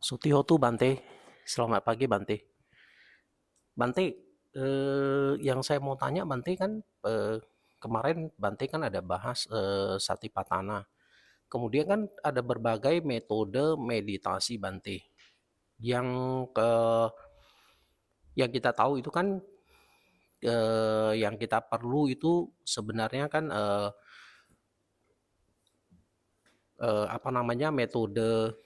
Sutihotu Bante, selamat pagi Bante. Bante, yang saya mau tanya Bante kan kemarin Bante kan ada bahas Satipatthana. Kemudian kan ada berbagai metode meditasi Bante. Yang ke yang kita tahu itu kan yang kita perlu itu sebenarnya kan apa namanya metode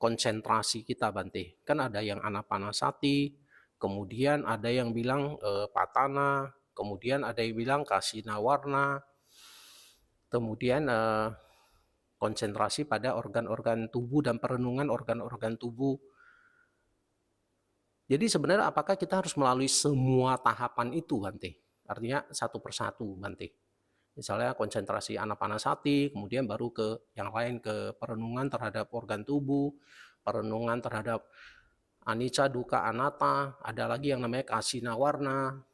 konsentrasi kita Bante. Kan ada yang anapanasati, kemudian ada yang bilang patana, kemudian ada yang bilang kasina warna, kemudian konsentrasi pada organ-organ tubuh dan perenungan organ-organ tubuh. Jadi sebenarnya apakah kita harus melalui semua tahapan itu Bante? Artinya satu persatu Bante. Misalnya konsentrasi anapanasati, kemudian baru ke yang lain, ke perenungan terhadap organ tubuh, perenungan terhadap anicca, dukkha, anatta, ada lagi yang namanya kasina warna.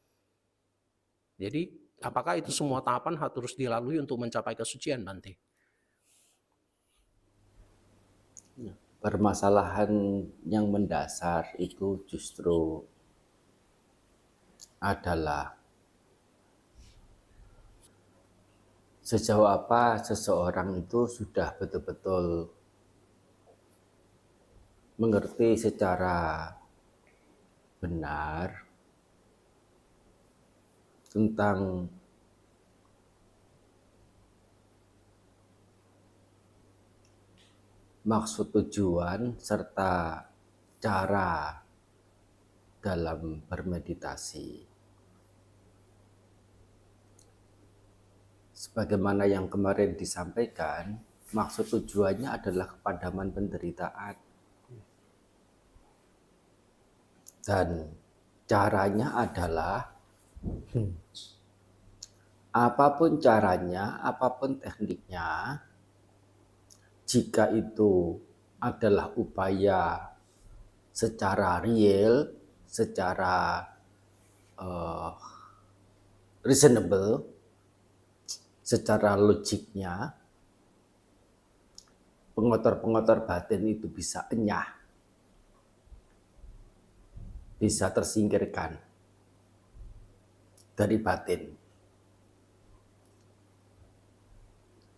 Jadi apakah itu semua tahapan harus dilalui untuk mencapai kesucian Bante? Permasalahan yang mendasar itu justru adalah sejauh apa seseorang itu sudah betul-betul mengerti secara benar tentang maksud, tujuan, serta cara dalam bermeditasi. Sebagaimana yang kemarin disampaikan, maksud tujuannya adalah kepadaman penderitaan. Dan caranya adalah apapun caranya, apapun tekniknya, jika itu adalah upaya secara real, secara reasonable, secara logiknya, pengotor-pengotor batin itu bisa enyah, bisa tersingkirkan dari batin.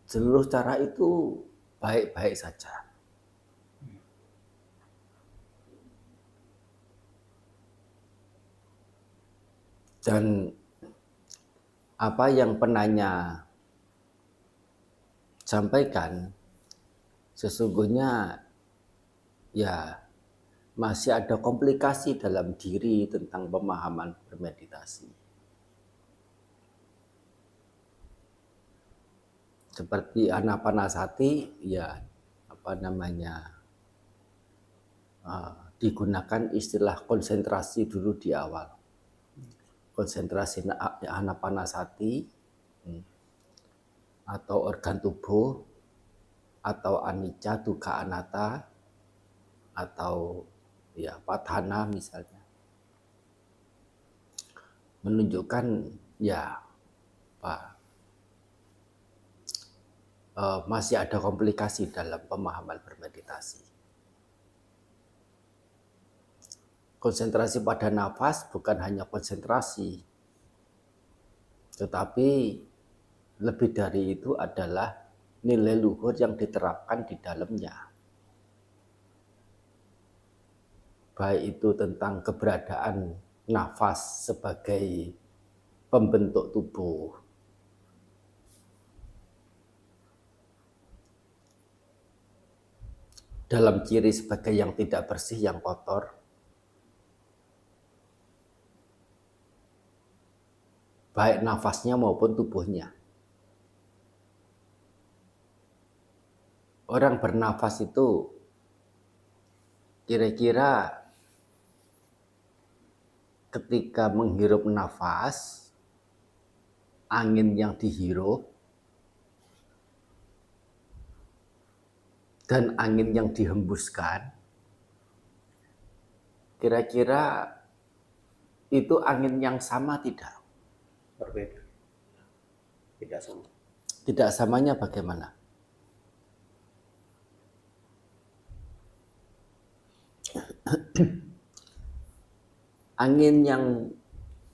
Seluruh cara itu baik-baik saja. Dan apa yang penanya sampaikan, sesungguhnya ya masih ada komplikasi dalam diri tentang pemahaman bermeditasi. Seperti anapanasati, ya apa namanya, digunakan istilah konsentrasi dulu di awal. Konsentrasi anapanasati atau organ tubuh, atau anicca, dukkha, anatta, atau ya patthana misalnya, menunjukkan ya Pak, masih ada komplikasi dalam pemahaman bermeditasi. Konsentrasi pada nafas bukan hanya konsentrasi, tetapi lebih dari itu adalah nilai luhur yang diterapkan di dalamnya. Baik itu tentang keberadaan nafas sebagai pembentuk tubuh, dalam ciri sebagai yang tidak bersih, yang kotor, baik nafasnya maupun tubuhnya. Orang bernafas itu kira-kira ketika menghirup nafas, angin yang dihirup dan angin yang dihembuskan, kira-kira itu angin yang sama tidak? Berbeda, tidak sama. Tidak samanya bagaimana? Angin yang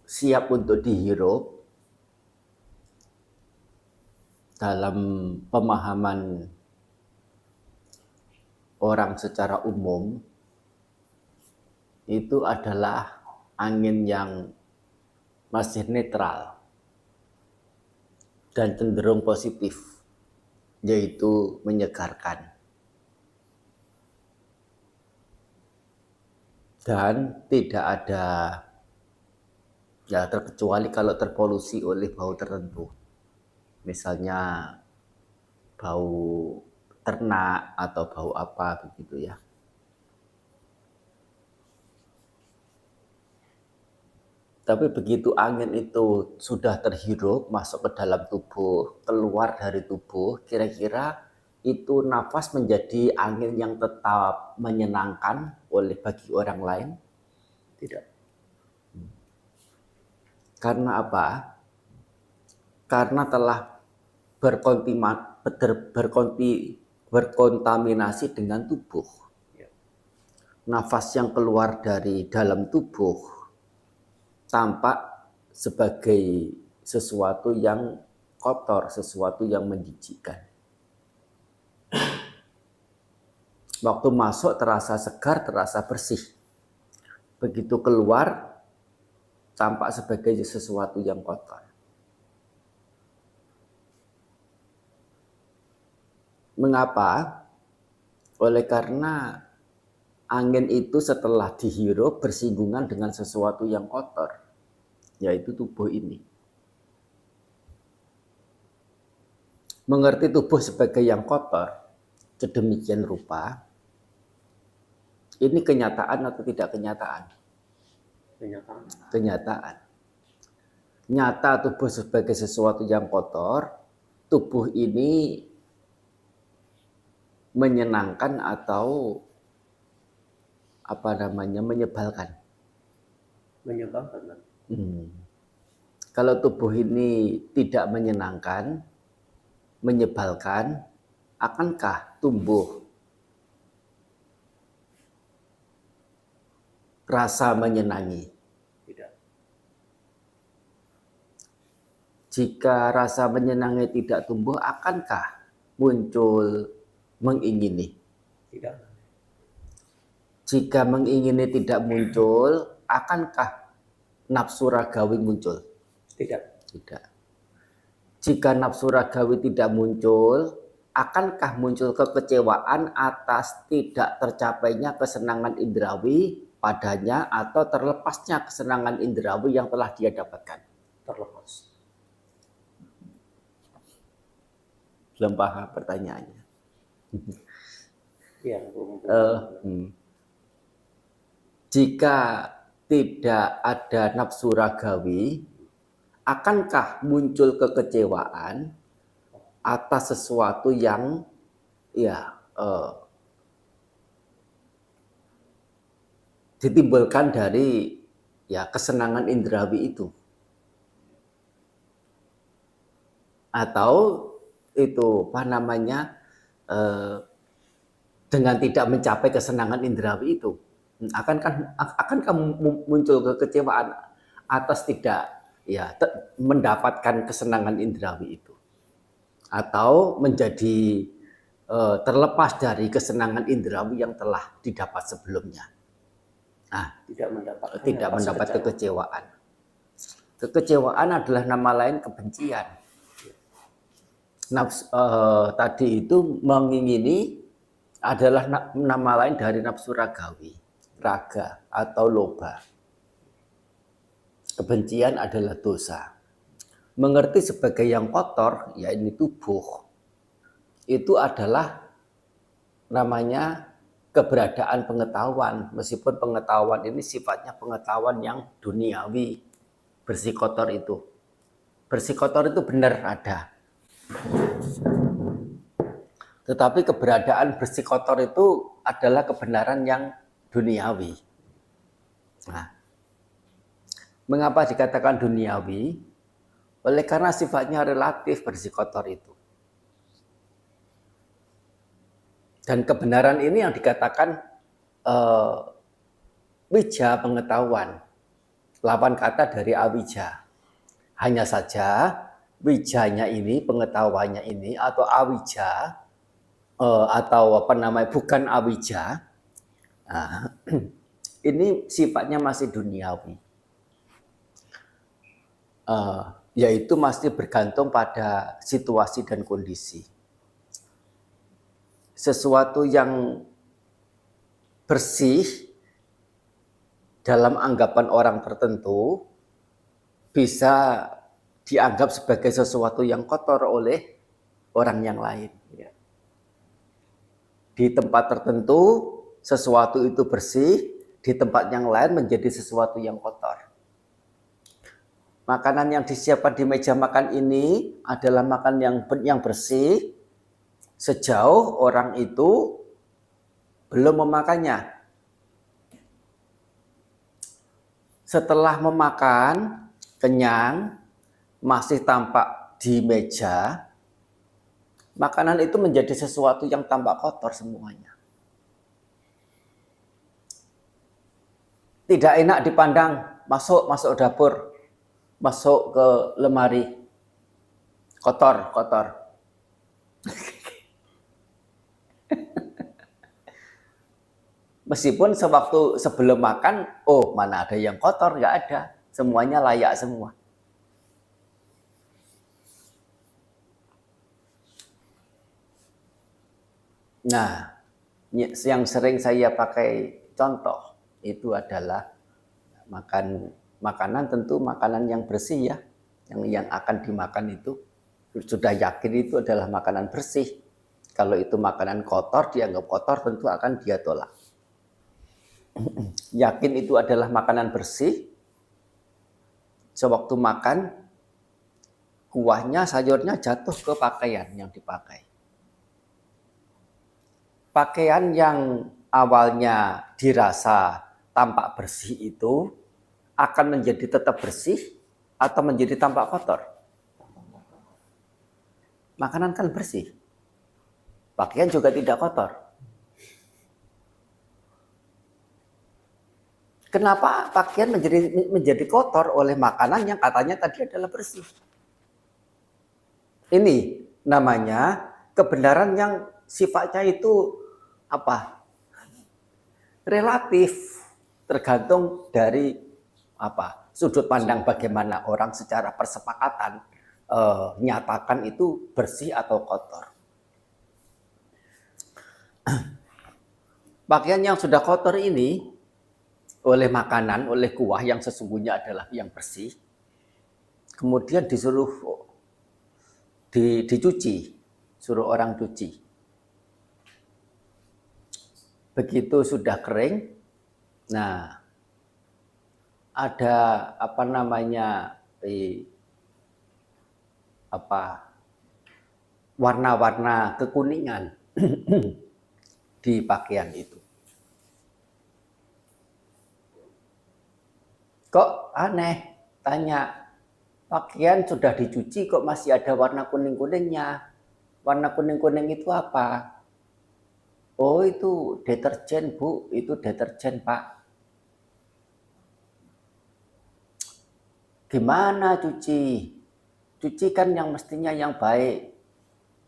siap untuk dihirup dalam pemahaman orang secara umum itu adalah angin yang masih netral dan cenderung positif, yaitu menyegarkan. Dan tidak ada, ya terkecuali kalau terpolusi oleh bau tertentu. Misalnya bau ternak atau bau apa begitu ya. Tapi begitu angin itu sudah terhirup, masuk ke dalam tubuh, keluar dari tubuh, kira-kira itu nafas menjadi angin yang tetap menyenangkan bagi orang lain? Tidak. Karena apa? Karena telah berkontaminasi dengan tubuh. Nafas yang keluar dari dalam tubuh tampak sebagai sesuatu yang kotor, sesuatu yang menjijikkan. Waktu masuk terasa segar, terasa bersih. Begitu keluar, tampak sebagai sesuatu yang kotor. Mengapa? Oleh karena angin itu setelah dihirup bersinggungan dengan sesuatu yang kotor, yaitu tubuh ini. Mengerti tubuh sebagai yang kotor, sedemikian rupa, ini kenyataan atau tidak kenyataan? Kenyataan. Kenyataan. Nyata tubuh sebagai sesuatu yang kotor, tubuh ini menyenangkan atau menyebalkan. Menyebalkan. Kalau tubuh ini tidak menyenangkan, menyebalkan, akankah tumbuh rasa menyenangi? Tidak. Jika rasa menyenangi tidak tumbuh, akankah muncul mengingini? Tidak. Jika mengingini tidak muncul, akankah nafsu ragawi muncul? Tidak. Tidak. Jika nafsu ragawi tidak muncul, akankah muncul kekecewaan atas tidak tercapainya kesenangan indrawi padanya atau terlepasnya kesenangan indrawi yang telah dia dapatkan? Terlepas. Belum paham pertanyaannya. Iya. Jika tidak ada nafsu ragawi, akankah muncul kekecewaan atas sesuatu yang ditimbulkan dari kesenangan indrawi itu? Atau itu dengan tidak mencapai kesenangan indrawi itu, akankah muncul kekecewaan atas tidak mendapatkan kesenangan indrawi itu, atau menjadi terlepas dari kesenangan indrawi yang telah didapat sebelumnya? Tidak mendapat kekecewaan. Kekecewaan adalah nama lain kebencian. Tadi itu mengingini adalah nama lain dari nafsu ragawi, raga atau loba. Kebencian adalah dosa. Mengerti sebagai yang kotor, ya ini tubuh, itu adalah namanya keberadaan pengetahuan. Meskipun pengetahuan ini sifatnya pengetahuan yang duniawi, bersih kotor itu. Bersih kotor itu benar ada. Tetapi keberadaan bersih kotor itu adalah kebenaran yang duniawi. Nah, mengapa dikatakan duniawi? Oleh karena sifatnya relatif bersih kotor itu. Dan kebenaran ini yang dikatakan Wija pengetahuan, lawan kata dari awija. Hanya saja wijanya ini, pengetahuannya ini atau awija atau apa namanya bukan awija, nah, ini sifatnya masih duniawi, yaitu masih bergantung pada situasi dan kondisi. Sesuatu yang bersih dalam anggapan orang tertentu bisa dianggap sebagai sesuatu yang kotor oleh orang yang lain. Di tempat tertentu sesuatu itu bersih, di tempat yang lain menjadi sesuatu yang kotor. Makanan yang disiapkan di meja makan ini adalah makanan yang bersih sejauh orang itu belum memakannya. Setelah memakan, kenyang, masih tampak di meja, makanan itu menjadi sesuatu yang tampak kotor semuanya. Tidak enak dipandang, masuk dapur, masuk ke lemari, kotor. Meskipun sewaktu sebelum makan, oh mana ada yang kotor, nggak ada. Semuanya layak semua. Nah, yang sering saya pakai contoh itu adalah makanan tentu makanan yang bersih ya. Yang akan dimakan itu sudah yakin itu adalah makanan bersih. Kalau itu makanan kotor, dianggap kotor tentu akan dia tolak. Yakin itu adalah makanan bersih, sewaktu makan, kuahnya, sayurnya jatuh ke pakaian yang dipakai. Pakaian yang awalnya dirasa tampak bersih itu akan menjadi tetap bersih atau menjadi tampak kotor? Makanan kan bersih. Pakaian juga tidak kotor. Kenapa pakaian menjadi kotor oleh makanan yang katanya tadi adalah bersih? Ini namanya kebenaran yang sifatnya itu apa? Relatif, tergantung dari apa? Sudut pandang bagaimana orang secara persepakatan nyatakan itu bersih atau kotor. Pakaian yang sudah kotor ini oleh makanan, oleh kuah yang sesungguhnya adalah yang bersih, kemudian disuruh dicuci, suruh orang cuci. Begitu sudah kering, nah ada apa namanya warna-warna kekuningan di pakaian itu. Kok aneh? Tanya, pakaian sudah dicuci kok masih ada warna kuning-kuningnya. Warna kuning-kuning itu apa? Oh itu deterjen Bu, itu deterjen Pak. Gimana cuci? Cuci kan yang mestinya yang baik.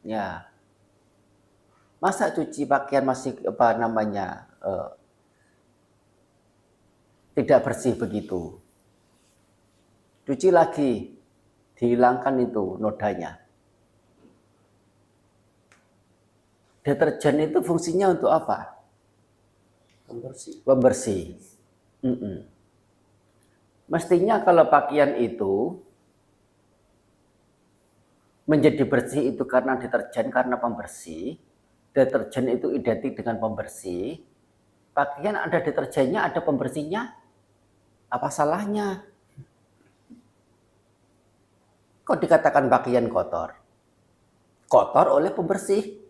Ya. Masa cuci pakaian masih apa namanya tidak bersih begitu? Cuci lagi, dihilangkan itu nodanya. Deterjen itu fungsinya untuk apa? Pembersih. Mestinya kalau pakaian itu menjadi bersih itu karena deterjen, karena pembersih. Deterjen itu identik dengan pembersih. Pakaian ada deterjennya, ada pembersihnya. Apa salahnya? Kok dikatakan pakaian kotor? Kotor oleh pembersih.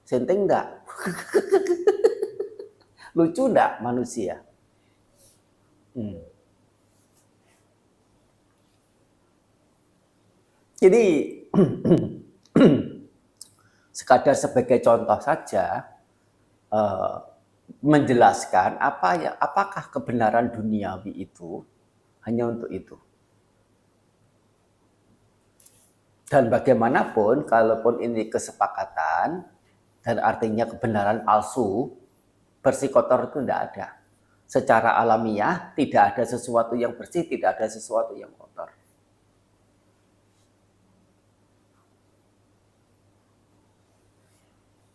Senting enggak? Lucu enggak manusia? Jadi sekadar sebagai contoh saja, menjelaskan apakah kebenaran duniawi itu hanya untuk itu. Dan bagaimanapun, kalaupun ini kesepakatan, dan artinya kebenaran palsu, bersih kotor itu tidak ada. Secara alamiah, tidak ada sesuatu yang bersih, tidak ada sesuatu yang kotor.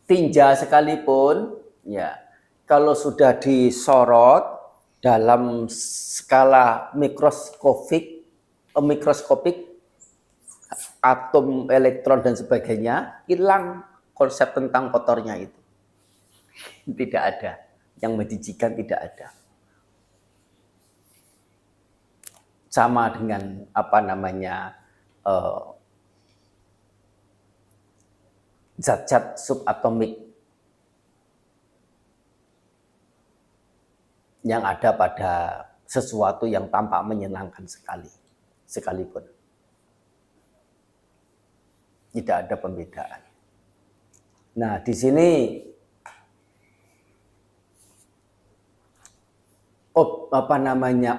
Tinja sekalipun, ya, kalau sudah disorot dalam skala mikroskopik, atom, elektron, dan sebagainya, hilang konsep tentang kotornya itu. Tidak ada. Yang menjijikan tidak ada. Sama dengan zat-zat subatomik yang ada pada sesuatu yang tampak menyenangkan sekalipun. Tidak ada pembedaan. Nah, di sini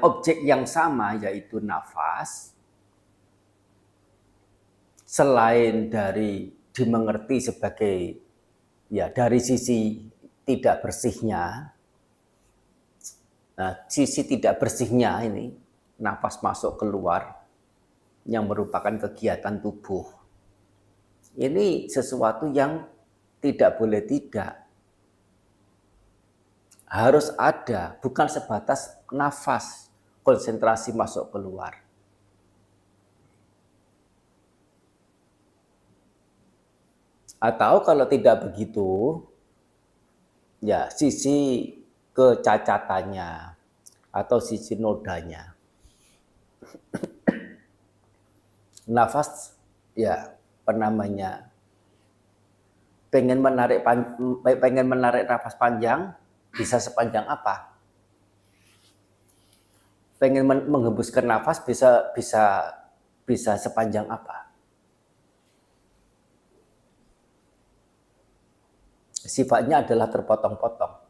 objek yang sama, yaitu nafas, selain dari dimengerti sebagai, ya, dari sisi tidak bersihnya. Nah, sisi tidak bersihnya ini, nafas masuk keluar, yang merupakan kegiatan tubuh. Ini sesuatu yang tidak boleh tidak. Harus ada, bukan sebatas nafas, konsentrasi masuk keluar. Atau kalau tidak begitu, ya sisi kecacatannya atau sisi nodanya. Nafas, ya, pengen menarik nafas panjang, bisa sepanjang apa? Pengen menghembuskan nafas bisa sepanjang apa? Sifatnya adalah terpotong-potong.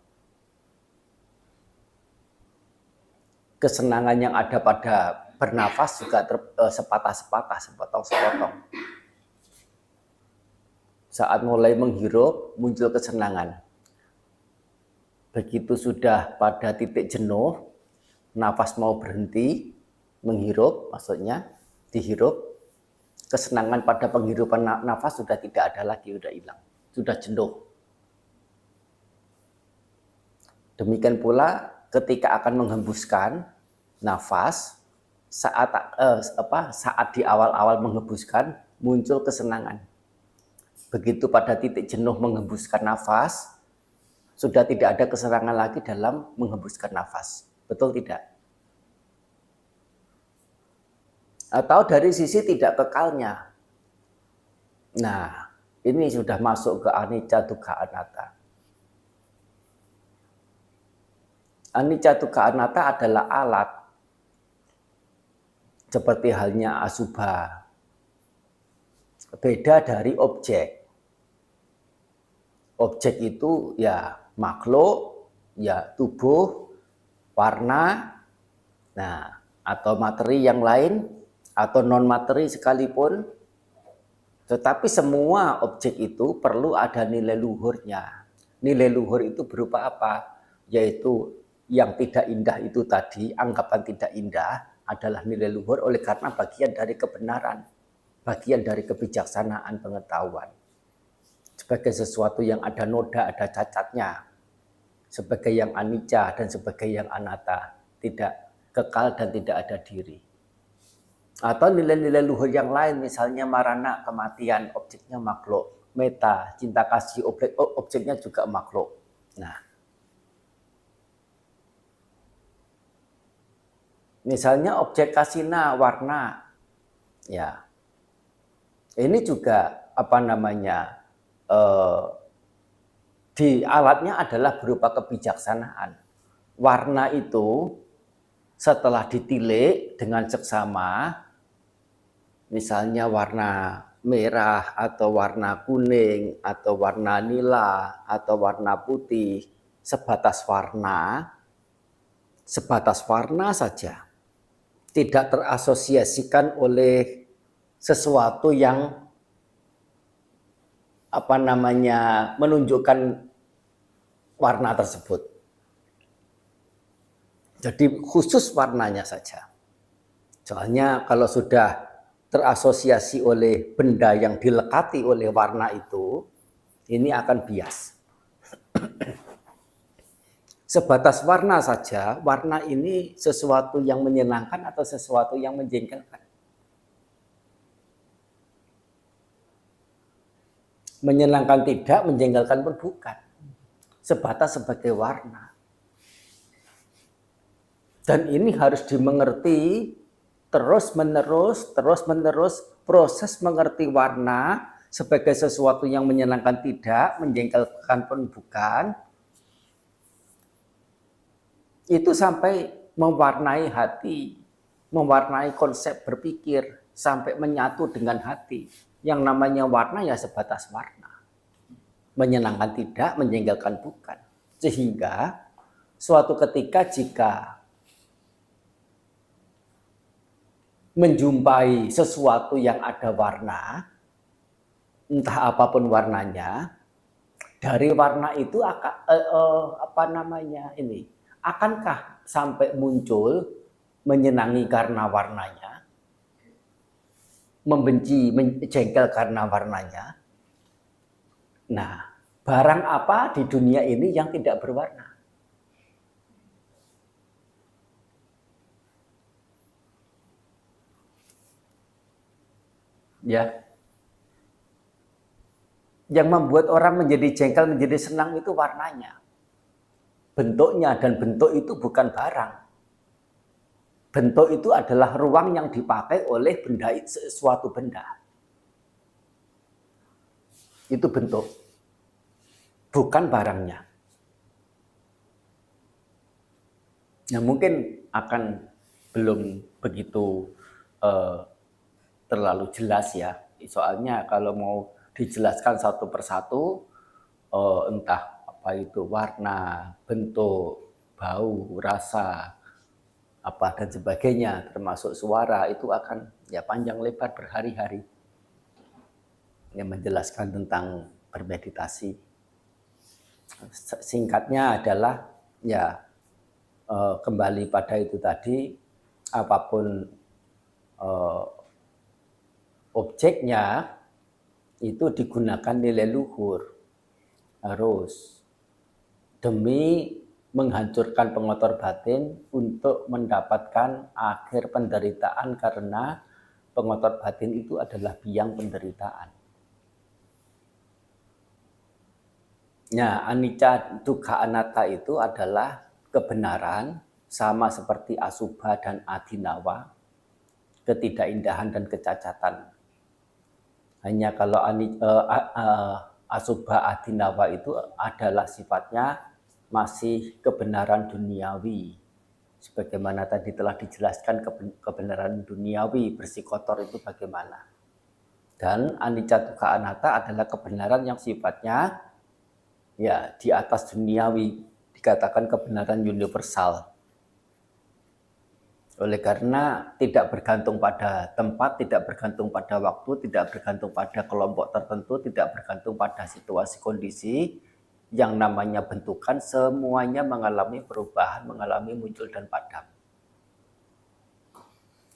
Kesenangan yang ada pada bernafas juga sepatah-sepatah, sepotong-sepotong. Saat mulai menghirup, muncul kesenangan. Begitu sudah pada titik jenuh, nafas mau berhenti, menghirup, maksudnya dihirup, kesenangan pada penghirupan nafas sudah tidak ada lagi, sudah hilang, sudah jenuh. Demikian pula ketika akan menghembuskan nafas, saat di awal-awal menghembuskan, muncul kesenangan. Begitu pada titik jenuh menghembuskan nafas, sudah tidak ada kesenangan lagi dalam menghembuskan nafas. Betul tidak? Atau dari sisi tidak kekalnya. Nah, ini sudah masuk ke anicca dukkha anatta. Anicca dukkha anatta adalah alat. Seperti halnya asubha. Beda dari objek. Objek itu ya makhluk, ya tubuh, warna, nah, atau materi yang lain, atau non-materi sekalipun. Tetapi semua objek itu perlu ada nilai luhurnya. Nilai luhur itu berupa apa? Yaitu yang tidak indah itu tadi, anggapan tidak indah adalah nilai luhur oleh karena bagian dari kebenaran, bagian dari kebijaksanaan pengetahuan. Sebagai sesuatu yang ada noda, ada cacatnya. Sebagai yang anicca dan sebagai yang anatta. Tidak kekal dan tidak ada diri. Atau nilai-nilai luhur yang lain, misalnya marana, kematian, objeknya makhluk. Meta, cinta kasih, objeknya juga makhluk. Nah, misalnya objek kasina, warna. Ya, ini juga di alatnya adalah berupa kebijaksanaan. Warna itu setelah ditilik dengan seksama, misalnya warna merah atau warna kuning atau warna nila atau warna putih, sebatas warna saja, tidak terasosiasikan oleh sesuatu yang menunjukkan warna tersebut. Jadi khusus warnanya saja. Soalnya kalau sudah terasosiasi oleh benda yang dilekati oleh warna itu, ini akan bias. Sebatas warna saja, warna ini sesuatu yang menyenangkan atau sesuatu yang menjengkelkan. Menyenangkan tidak, menjengkelkan pun bukan. Sebatas sebagai warna. Dan ini harus dimengerti terus-menerus proses mengerti warna sebagai sesuatu yang menyenangkan tidak, menjengkelkan pun bukan. Itu sampai mewarnai hati, mewarnai konsep berpikir, sampai menyatu dengan hati. Yang namanya warna ya sebatas warna. Menyenangkan tidak, menjengkelkan bukan. Sehingga suatu ketika jika menjumpai sesuatu yang ada warna, entah apapun warnanya, dari warna itu akankah sampai muncul menyenangi karena warnanya, membenci, jengkel karena warnanya? Nah, barang apa di dunia ini yang tidak berwarna? Ya. Yang membuat orang menjadi jengkel, menjadi senang itu warnanya. Bentuknya, dan bentuk itu bukan barang. Bentuk itu adalah ruang yang dipakai oleh suatu benda. Itu bentuk. Bukan barangnya. Nah, mungkin akan belum begitu terlalu jelas ya. Soalnya kalau mau dijelaskan satu persatu, entah apa itu warna, bentuk, bau, rasa, apa dan sebagainya, termasuk suara, itu akan ya panjang lebar berhari-hari yang menjelaskan tentang bermeditasi. Singkatnya adalah ya kembali pada itu tadi, apapun objeknya itu digunakan nilai luhur, harus demi menghancurkan pengotor batin untuk mendapatkan akhir penderitaan, karena pengotor batin itu adalah biang penderitaan. Nah, anicca, dukkha, anatta itu adalah kebenaran, sama seperti asubha dan adinawa, ketidakindahan dan kecacatan. Hanya kalau asubha adinawa itu adalah sifatnya masih kebenaran duniawi. Sebagaimana tadi telah dijelaskan, kebenaran duniawi bersih kotor itu bagaimana. Dan anicca, dukkha, anatta adalah kebenaran yang sifatnya ya di atas duniawi, dikatakan kebenaran universal. Oleh karena tidak bergantung pada tempat, tidak bergantung pada waktu, tidak bergantung pada kelompok tertentu, tidak bergantung pada situasi kondisi, yang namanya bentukan semuanya mengalami perubahan, mengalami muncul dan padam.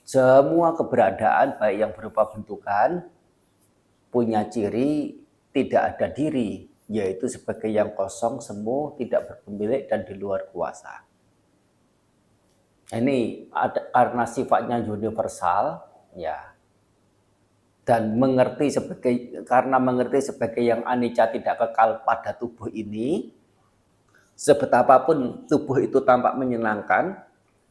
Semua keberadaan baik yang berupa bentukan punya ciri tidak ada diri, yaitu sebagai yang kosong, semu, tidak berpemilik dan di luar kuasa. Ini karena sifatnya universal, ya, dan karena mengerti sebagai yang anicca, tidak kekal pada tubuh ini, sebetapapun tubuh itu tampak menyenangkan,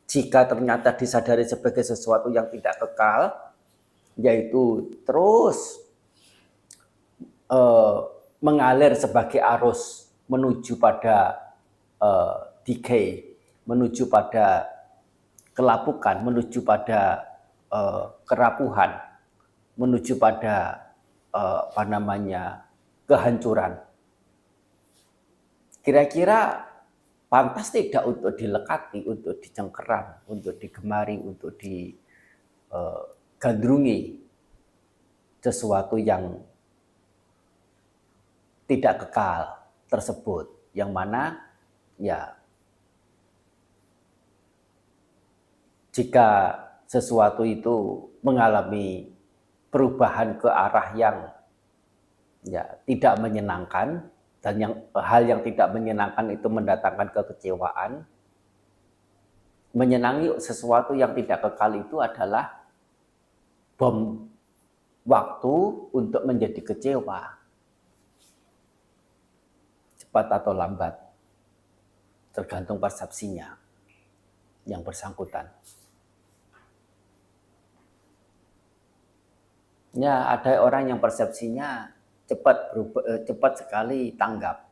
jika ternyata disadari sebagai sesuatu yang tidak kekal, yaitu terus mengalir sebagai arus menuju pada decay, menuju pada kelapukan, menuju pada kerapuhan, menuju pada kehancuran. Kira-kira pantas tidak untuk dilekati, untuk dicengkeram, untuk digemari, untuk digandrungi sesuatu yang tidak kekal tersebut, yang mana ya jika sesuatu itu mengalami perubahan ke arah yang ya tidak menyenangkan, dan hal yang tidak menyenangkan itu mendatangkan kekecewaan, menyenangi sesuatu yang tidak kekal itu adalah bom waktu untuk menjadi kecewa, cepat atau lambat, tergantung persepsinya yang bersangkutan. Ya, ada orang yang persepsinya cepat sekali tanggap.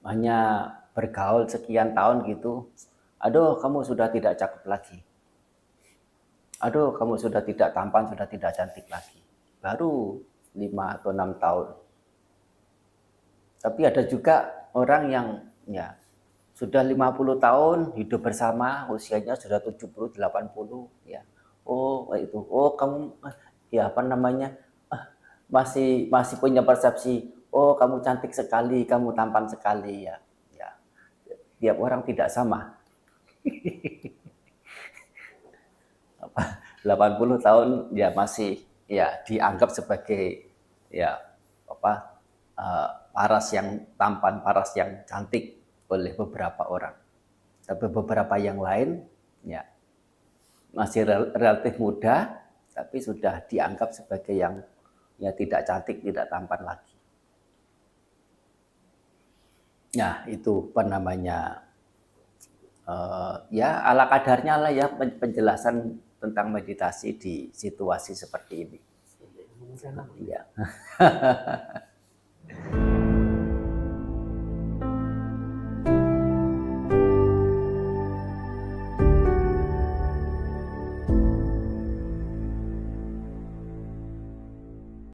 Hanya bergaul sekian tahun gitu, aduh kamu sudah tidak cakep lagi. Aduh kamu sudah tidak tampan, sudah tidak cantik lagi. Baru 5 atau 6 tahun. Tapi ada juga orang yang ya sudah 50 tahun hidup bersama, usianya sudah 70, 80 ya. Oh, itu. Oh, kamu ya apa namanya? Masih punya persepsi, oh kamu cantik sekali, kamu tampan sekali ya. Ya. Tiap orang tidak sama. 80 tahun ya masih ya dianggap sebagai ya apa paras yang tampan, paras yang cantik oleh beberapa orang. Tapi beberapa yang lain ya masih relatif muda, tapi sudah dianggap sebagai yang ya tidak cantik, tidak tampan lagi. Nah, itu apa namanya, ya ala kadarnya lah ya penjelasan tentang meditasi di situasi seperti ini. Ya.